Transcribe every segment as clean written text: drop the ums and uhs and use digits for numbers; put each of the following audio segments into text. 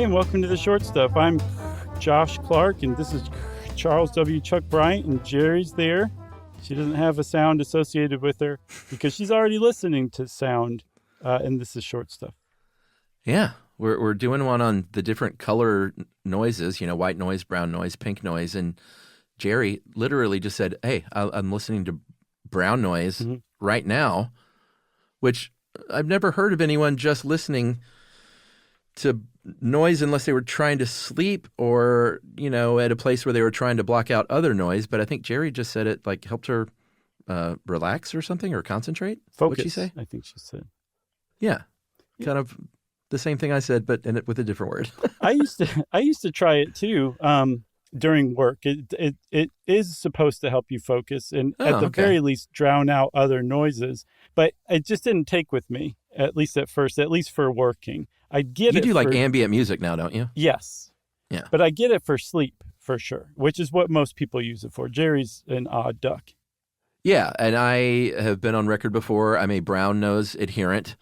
and welcome to the Short Stuff. I'm Josh Clark, and this is Charles W. Chuck Bryant, and Jerry's there. She doesn't have a sound associated with her because she's already listening to sound, and this is Short Stuff. Yeah, we're doing one on the different color noises, white noise, brown noise, pink noise, and Jerry literally just said, hey, I'm listening to brown noise right now, which I've never heard of anyone just listening to noise unless they were trying to sleep or, at a place where they were trying to block out other noise. But I think Jerry just said it helped her relax or something or concentrate. Focus, what'd she say? I think she said. Yeah, kind of the same thing I said, but in it with a different word. I used to try it too during work. It is supposed to help you focus and at the very least drown out other noises. But it just didn't take with me, at least at first, at least for working. I get you it. You do ambient music now, don't you? Yes. Yeah. But I get it for sleep, for sure, which is what most people use it for. Jerry's an odd duck. Yeah, and I have been on record before. I'm a brown nose adherent.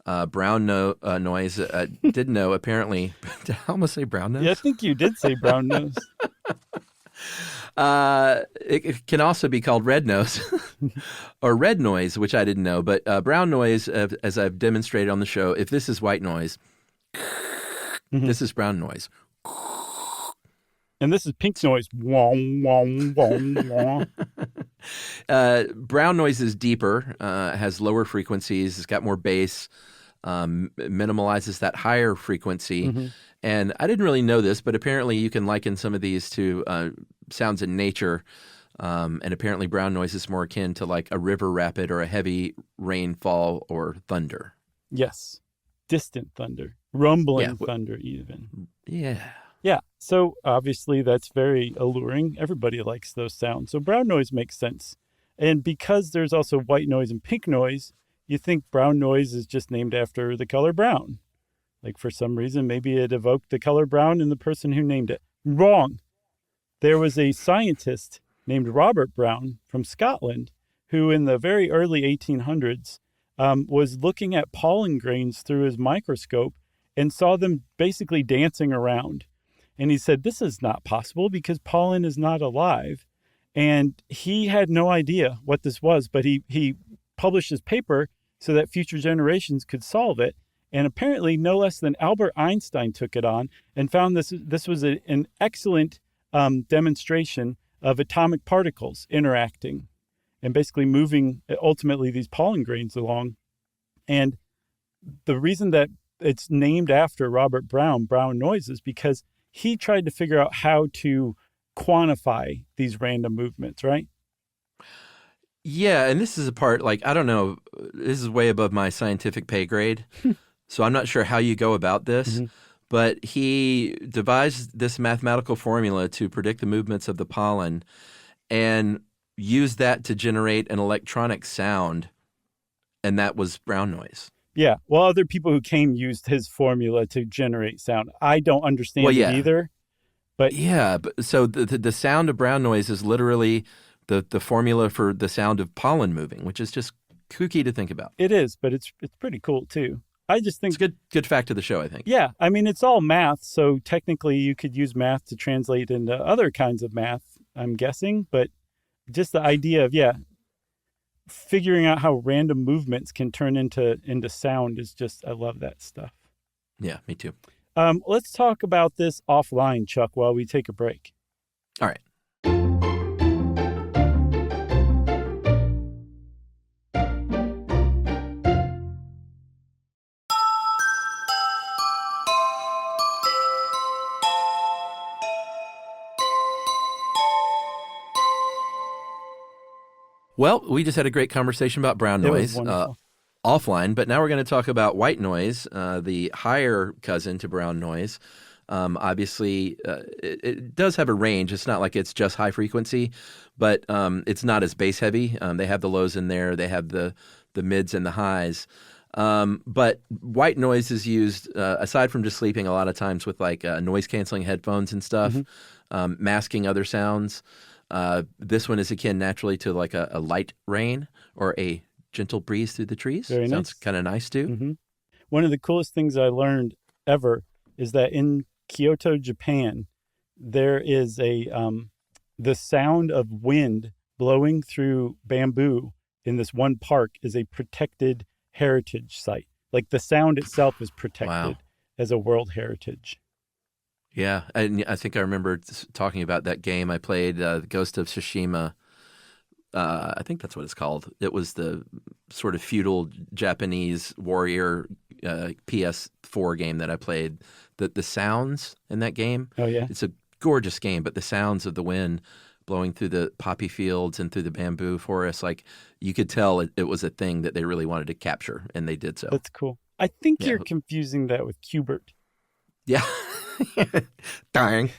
Brown noise. Didn't know, apparently. Did I almost say brown nose? Yeah, I think you did say brown nose. It can also be called red nose or red noise, which I didn't know. But brown noise, as I've demonstrated on the show, if this is white noise, this is brown noise. And this is pink noise. Wong, wong, wong, wong. Brown noise is deeper, has lower frequencies, it's got more bass, minimalizes that higher frequency. And I didn't really know this, but apparently you can liken some of these to sounds in nature. And apparently brown noise is more akin to a river rapid or a heavy rainfall or thunder. Yes. Distant thunder. Rumbling thunder even. Yeah. Yeah. So obviously that's very alluring. Everybody likes those sounds. So brown noise makes sense. And because there's also white noise and pink noise, you think brown noise is just named after the color brown. For some reason, maybe it evoked the color brown in the person who named it. Wrong. There was a scientist named Robert Brown from Scotland who in the very early 1800s was looking at pollen grains through his microscope and saw them basically dancing around. And he said, this is not possible because pollen is not alive. And he had no idea what this was, but he published his paper so that future generations could solve it. And apparently no less than Albert Einstein took it on and found this was an excellent demonstration of atomic particles interacting and basically moving ultimately these pollen grains along. And the reason that it's named after Robert Brown, brown noise, is because he tried to figure out how to quantify these random movements, right? Yeah, and this is a part, I don't know, this is way above my scientific pay grade, so I'm not sure how you go about this, but he devised this mathematical formula to predict the movements of the pollen and used that to generate an electronic sound, and that was brown noise. Yeah, well, other people who came used his formula to generate sound. I don't understand it either. But yeah, so the sound of brown noise is literally the formula for the sound of pollen moving, which is just kooky to think about. It is, but it's pretty cool too. I just think it's good fact of the show, I think. Yeah, I mean it's all math, so technically you could use math to translate into other kinds of math, I'm guessing, but just the idea of figuring out how random movements can turn into sound is just, I love that stuff. Yeah, me too. Let's talk about this offline, Chuck, while we take a break. All right. Well, we just had a great conversation about brown noise offline, but now we're going to talk about white noise, the higher cousin to brown noise. Obviously, it does have a range. It's not like it's just high frequency, but it's not as bass heavy. They have the lows in there. They have the mids and the highs. But white noise is used, aside from just sleeping, a lot of times with noise-canceling headphones and stuff, masking other sounds. This one is akin naturally to a light rain or a gentle breeze through the trees. Very Sounds nice. kind of nice too. Mm-hmm. One of the coolest things I learned ever is that in Kyoto, Japan, there is the sound of wind blowing through bamboo in this one park is a protected heritage site. Like the sound itself is protected as a World Heritage. Yeah, and I think I remember talking about that game I played, Ghost of Tsushima. I think that's what it's called. It was the sort of feudal Japanese warrior PS4 game that I played. The sounds in that game, it's a gorgeous game, but the sounds of the wind blowing through the poppy fields and through the bamboo forest, like you could tell it was a thing that they really wanted to capture, and they did so. That's cool. I think you're confusing that with Qbert. Yeah. Dying.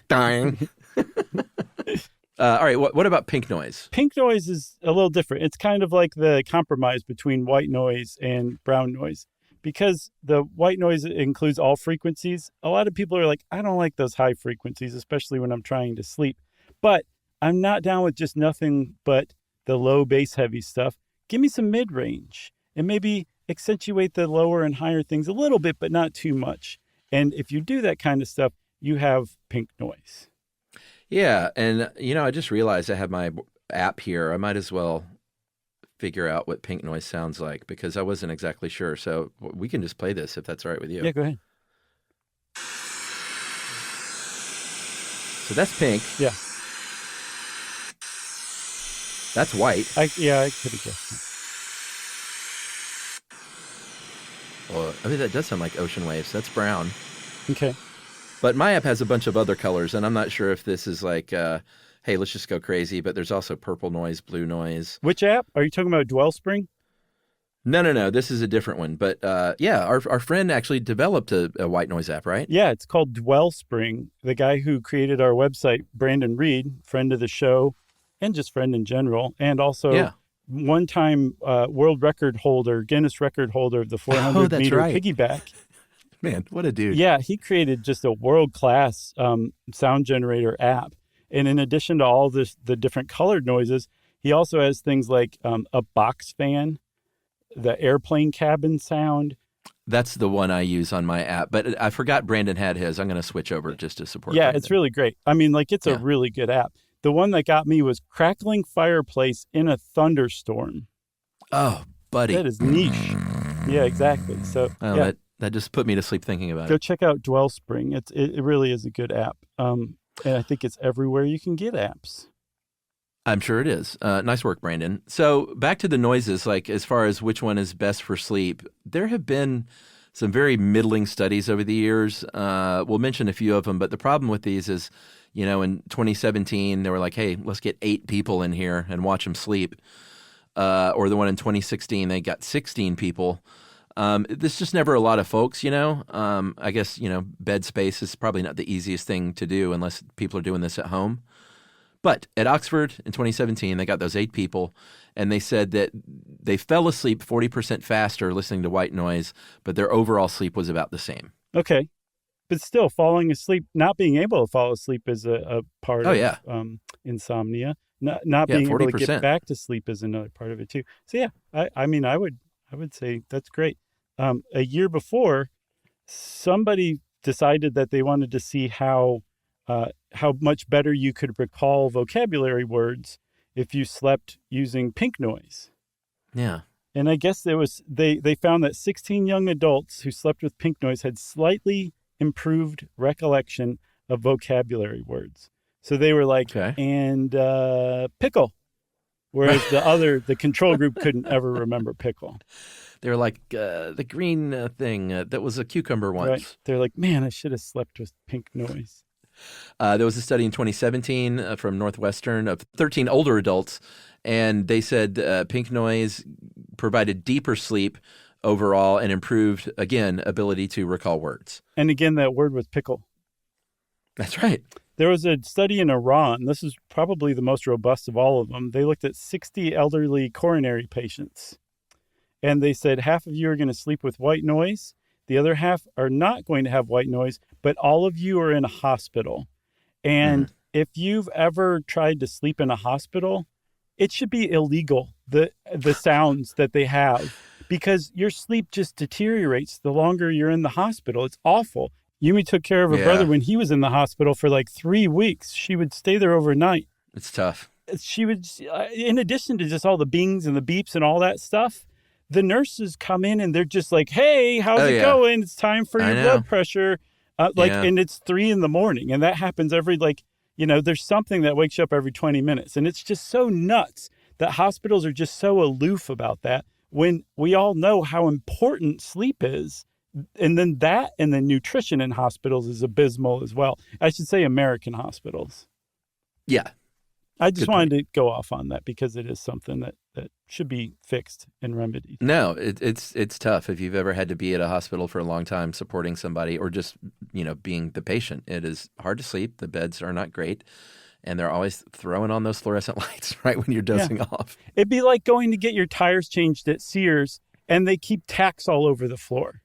All right, what about pink noise? Pink noise is a little different. It's kind of like the compromise between white noise and brown noise. Because the white noise includes all frequencies, a lot of people are like, I don't like those high frequencies, especially when I'm trying to sleep. But I'm not down with just nothing but the low bass heavy stuff. Give me some mid-range and maybe accentuate the lower and higher things a little bit, but not too much. And if you do that kind of stuff, you have pink noise. Yeah, and I just realized I have my app here. I might as well figure out what pink noise sounds like because I wasn't exactly sure. So we can just play this if that's all right with you. Yeah, go ahead. So that's pink. Yeah. That's white. I could have guessed that. Well, I mean, that does sound like ocean waves. That's brown. Okay. But my app has a bunch of other colors, and I'm not sure if this is like, hey, let's just go crazy. But there's also purple noise, blue noise. Which app? Are you talking about Dwellspring? No. This is a different one. But our friend actually developed a white noise app, right? Yeah, it's called Dwellspring. The guy who created our website, Brandon Reed, friend of the show, and just friend in general, and also one-time world record holder, Guinness record holder of the 400-meter piggyback. Man, what a dude. Yeah, he created just a world-class sound generator app. And in addition to all the different colored noises, he also has things like a box fan, the airplane cabin sound. That's the one I use on my app. But I forgot Brandon had his. I'm going to switch over just to support Yeah, Brandon. It's really great. I mean, it's a really good app. The one that got me was crackling fireplace in a thunderstorm. Oh, buddy. That is niche. Yeah, exactly. So that just put me to sleep thinking about it. Go check out Dwellspring. It really is a good app. And I think it's everywhere you can get apps. I'm sure it is. Nice work, Brandon. So back to the noises, like as far as which one is best for sleep, there have been some very middling studies over the years. We'll mention a few of them, but the problem with these is, in 2017, they were like, hey, let's get 8 people in here and watch them sleep. Or the one in 2016, they got 16 people. There's just never a lot of folks, I guess, bed space is probably not the easiest thing to do unless people are doing this at home. But at Oxford in 2017, they got those 8 people, and they said that they fell asleep 40% faster listening to white noise, but their overall sleep was about the same. Okay. But still, falling asleep, not being able to fall asleep is a part of insomnia. Not being able to get back to sleep is another part of it too. So yeah, I mean, I would say that's great. A year before, somebody decided that they wanted to see how much better you could recall vocabulary words if you slept using pink noise. Yeah. And I guess they found that 16 young adults who slept with pink noise had slightly improved recollection of vocabulary words. So they were like, and pickle. Whereas the control group couldn't ever remember pickle. They were like, the green thing that was a cucumber once. Right. They're like, man, I should have slept with pink noise. There was a study in 2017 from Northwestern of 13 older adults, and they said pink noise provided deeper sleep overall and improved, again, ability to recall words. And again, that word was pickle. That's right. There was a study in Iran. This is probably the most robust of all of them. They looked at 60 elderly coronary patients. And they said half of you are going to sleep with white noise. The other half are not going to have white noise, but all of you are in a hospital. And if you've ever tried to sleep in a hospital, it should be illegal, the sounds that they have, because your sleep just deteriorates the longer you're in the hospital. It's awful. Yumi took care of her brother when he was in the hospital for like 3 weeks. She would stay there overnight. It's tough. She would, in addition to just all the bings and the beeps and all that stuff, the nurses come in and they're just like, hey, how's it going? It's time for your blood pressure. And it's 3 a.m. And that happens every, there's something that wakes you up every 20 minutes. And it's just so nuts that hospitals are just so aloof about that when we all know how important sleep is. And then nutrition in hospitals is abysmal as well. I should say American hospitals. Yeah. I just wanted to go off on that because it is something that should be fixed and remedied. No, it's tough if you've ever had to be at a hospital for a long time supporting somebody or just, being the patient. It is hard to sleep. The beds are not great. And they're always throwing on those fluorescent lights right when you're dozing off. It'd be like going to get your tires changed at Sears and they keep tacks all over the floor.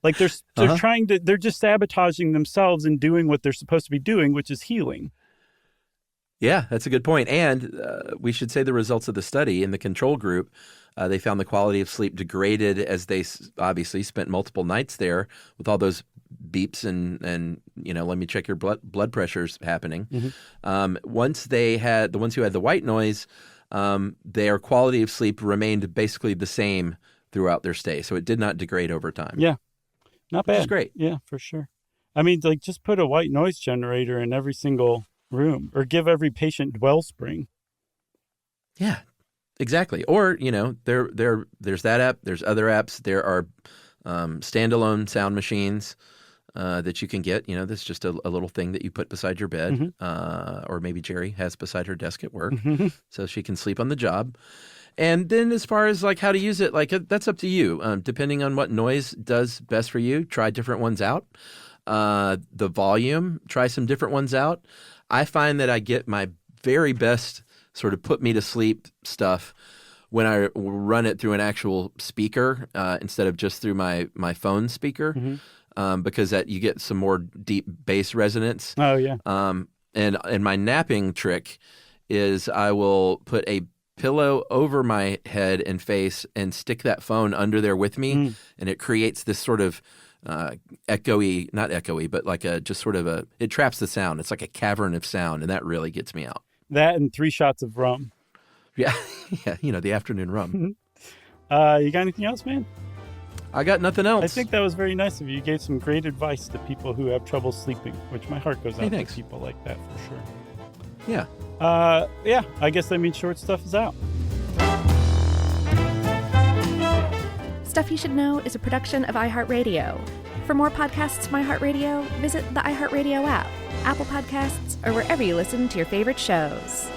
Like they're just sabotaging themselves and doing what they're supposed to be doing, which is healing. Yeah, that's a good point. And we should say the results of the study in the control group, they found the quality of sleep degraded as they obviously spent multiple nights there with all those beeps and let me check your blood pressures happening. Mm-hmm. Once they had the ones who had the white noise, their quality of sleep remained basically the same throughout their stay. So it did not degrade over time. Yeah, not bad. Which is great. Yeah, for sure. I mean, just put a white noise generator in every single room or give every patient Wellspring. Yeah, exactly. Or, there's that app. There's other apps. There are standalone sound machines that you can get. That's just a little thing that you put beside your bed. Mm-hmm. Or maybe Jerry has beside her desk at work so she can sleep on the job. And then as far as how to use it, that's up to you. Depending on what noise does best for you, try different ones out. The volume, try some different ones out. I find that I get my very best sort of put me to sleep stuff when I run it through an actual speaker instead of just through my phone speaker, because that you get some more deep bass resonance. Oh yeah. And my napping trick is I will put a pillow over my head and face and stick that phone under there with me, and it creates this sort of echoey, not echoey, but it traps the sound. It's like a cavern of sound, and that really gets me out. That and 3 shots of rum. Yeah, the afternoon rum. You got anything else, man? I got nothing else. I think that was very nice of you. You gave some great advice to people who have trouble sleeping, which my heart goes out to people like that for sure. Yeah. I guess that means Short Stuff is out. Stuff You Should Know is a production of iHeartRadio. For more podcasts from iHeartRadio, visit the iHeartRadio app, Apple Podcasts, or wherever you listen to your favorite shows.